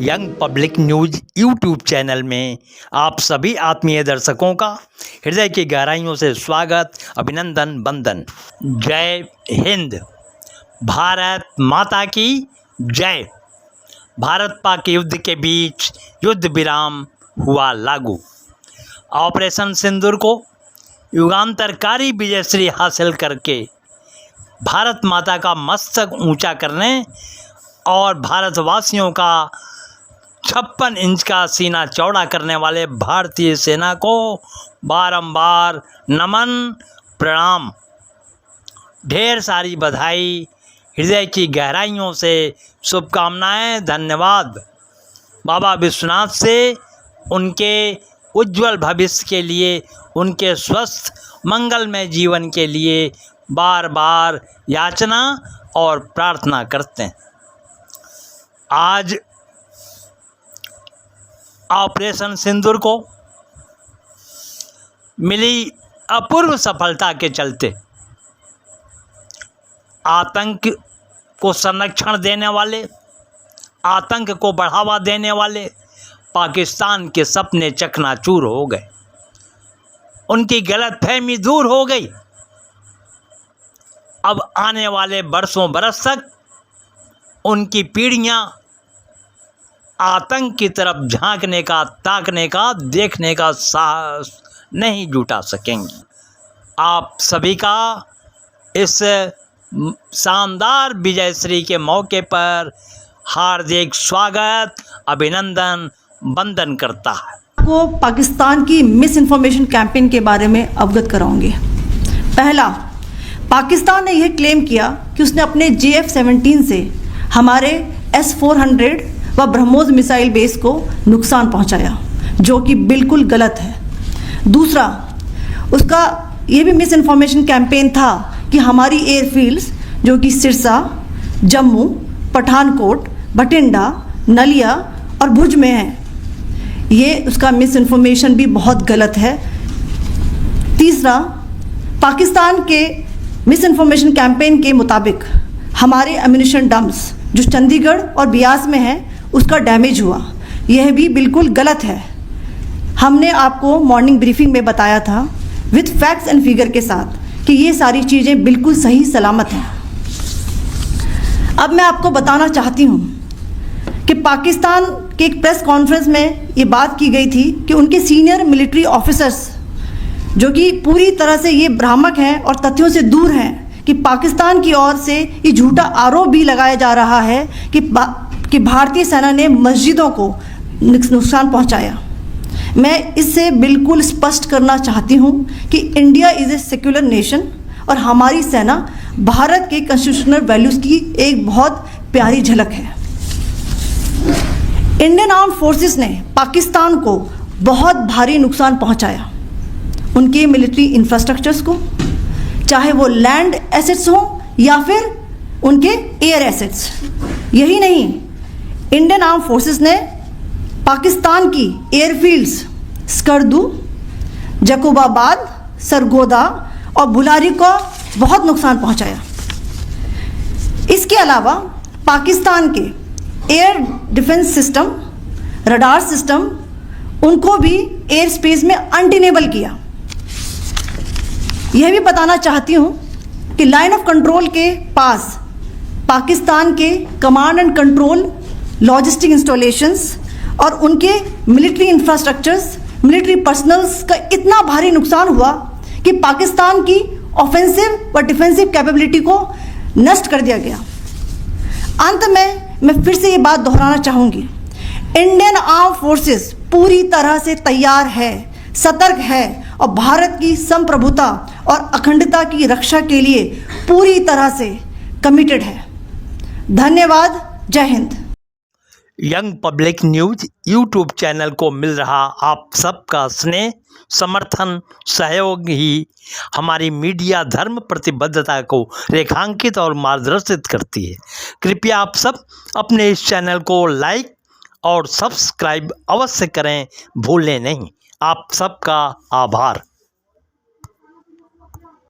Young public news YouTube channel में आप सभी आत्मीय दर्शकों का हृदय की गहराइयों से स्वागत, अभिनंदन, वंदन। जय हिंद। भारत माता की जय। भारत पाक युद्ध के बीच युद्ध विराम हुआ लागू। ऑपरेशन सिंदूर को युगांतरकारी विजयश्री हासिल करके भारत माता का मस्तक ऊंचा करने और भारतवासियों का 56 इंच का सीना चौड़ा करने वाले भारतीय सेना को बारंबार नमन, प्रणाम, ढेर सारी बधाई, हृदय की गहराइयों से शुभकामनाएं, धन्यवाद। बाबा विश्वनाथ से उनके उज्जवल भविष्य के लिए, उनके स्वस्थ मंगलमय जीवन के लिए बार बार याचना और प्रार्थना करते हैं। आज ऑपरेशन सिंदूर को मिली अपूर्व सफलता के चलते आतंक को संरक्षण देने वाले, आतंक को बढ़ावा देने वाले पाकिस्तान के सपने चकनाचूर हो गए। उनकी गलतफहमी दूर हो गई। अब आने वाले बरसों बरस तक उनकी पीढ़ियां आतंक की तरफ झांकने का, ताकने का, देखने का साहस नहीं जुटा सकेंगी। आप सभी का इस शानदार विजयश्री के मौके पर हार्दिक स्वागत, अभिनंदन, वंदन करता है। आपको पाकिस्तान की मिस इन्फॉर्मेशन कैंपेन के बारे में अवगत कराऊंगी। पहला, पाकिस्तान ने यह क्लेम किया कि उसने अपने JF-17 से हमारे S-400 व ब्रह्मोस मिसाइल बेस को नुकसान पहुंचाया, जो कि बिल्कुल गलत है। दूसरा, उसका यह भी मिस इन्फॉर्मेशन कैंपेन था कि हमारी एयरफील्ड्स जो कि सिरसा, जम्मू, पठानकोट, बठिंडा, नलिया और भुज में हैं, ये उसका मिस इन्फॉर्मेशन भी बहुत गलत है। तीसरा, पाकिस्तान के मिस इन्फॉर्मेशन कैंपेन के मुताबिक हमारे एम्यूनिशन डम्प्स जो चंडीगढ़ और बियास में हैं उसका डैमेज हुआ, यह भी बिल्कुल गलत है। हमने आपको मॉर्निंग ब्रीफिंग में बताया था विथ फैक्ट्स एंड फिगर के साथ कि ये सारी चीज़ें बिल्कुल सही सलामत हैं। अब मैं आपको बताना चाहती हूँ कि पाकिस्तान के एक प्रेस कॉन्फ्रेंस में ये बात की गई थी कि उनके सीनियर मिलिट्री ऑफिसर्स जो कि पूरी तरह से ये भ्रामक हैं और तथ्यों से दूर हैं कि पाकिस्तान की ओर से ये झूठा आरोप भी लगाया जा रहा है कि भारतीय सेना ने मस्जिदों को नुकसान पहुंचाया। मैं इससे बिल्कुल स्पष्ट करना चाहती हूं कि India is a secular nation और हमारी सेना भारत के कॉन्स्टिट्यूशनल वैल्यूज़ की एक बहुत प्यारी झलक है। इंडियन आर्म फोर्सेस ने पाकिस्तान को बहुत भारी नुकसान पहुंचाया, उनके मिलिट्री इंफ्रास्ट्रक्चर्स को, चाहे वो लैंड एसेट्स हों या फिर उनके एयर एसेट्स। यही नहीं, इंडियन आर्म फोर्सेस ने पाकिस्तान की एयरफील्ड्स स्कर्दू, जकोबाबाद, सरगोदा और बुलारी को बहुत नुकसान पहुंचाया। इसके अलावा पाकिस्तान के air defence system, radar system, उनको भी एयर स्पेस में अनटेनेबल किया। यह भी बताना चाहती हूँ कि लाइन ऑफ कंट्रोल के पास पाकिस्तान के command and control logistic installations और उनके मिलिट्री इंफ्रास्ट्रक्चर्स, मिलिट्री पर्सनल्स का इतना भारी नुकसान हुआ कि पाकिस्तान की ऑफेंसिव व डिफेंसिव कैपेबिलिटी को नष्ट कर दिया गया। अंत में मैं फिर से ये बात दोहराना चाहूँगी, इंडियन आर्म फोर्सेस पूरी तरह से तैयार है, सतर्क है और भारत की संप्रभुता और अखंडता की रक्षा के लिए पूरी तरह से कमिटेड है। धन्यवाद। जय Hind. Young public news YouTube channel को मिल रहा आप सबका स्नेह, समर्थन, सहयोग ही हमारी मीडिया धर्म प्रतिबद्धता को रेखांकित और मार्गदर्शित करती है। कृपया आप सब अपने इस चैनल को लाइक और सब्सक्राइब अवश्य करें, भूलें नहीं। आप सबका आभार।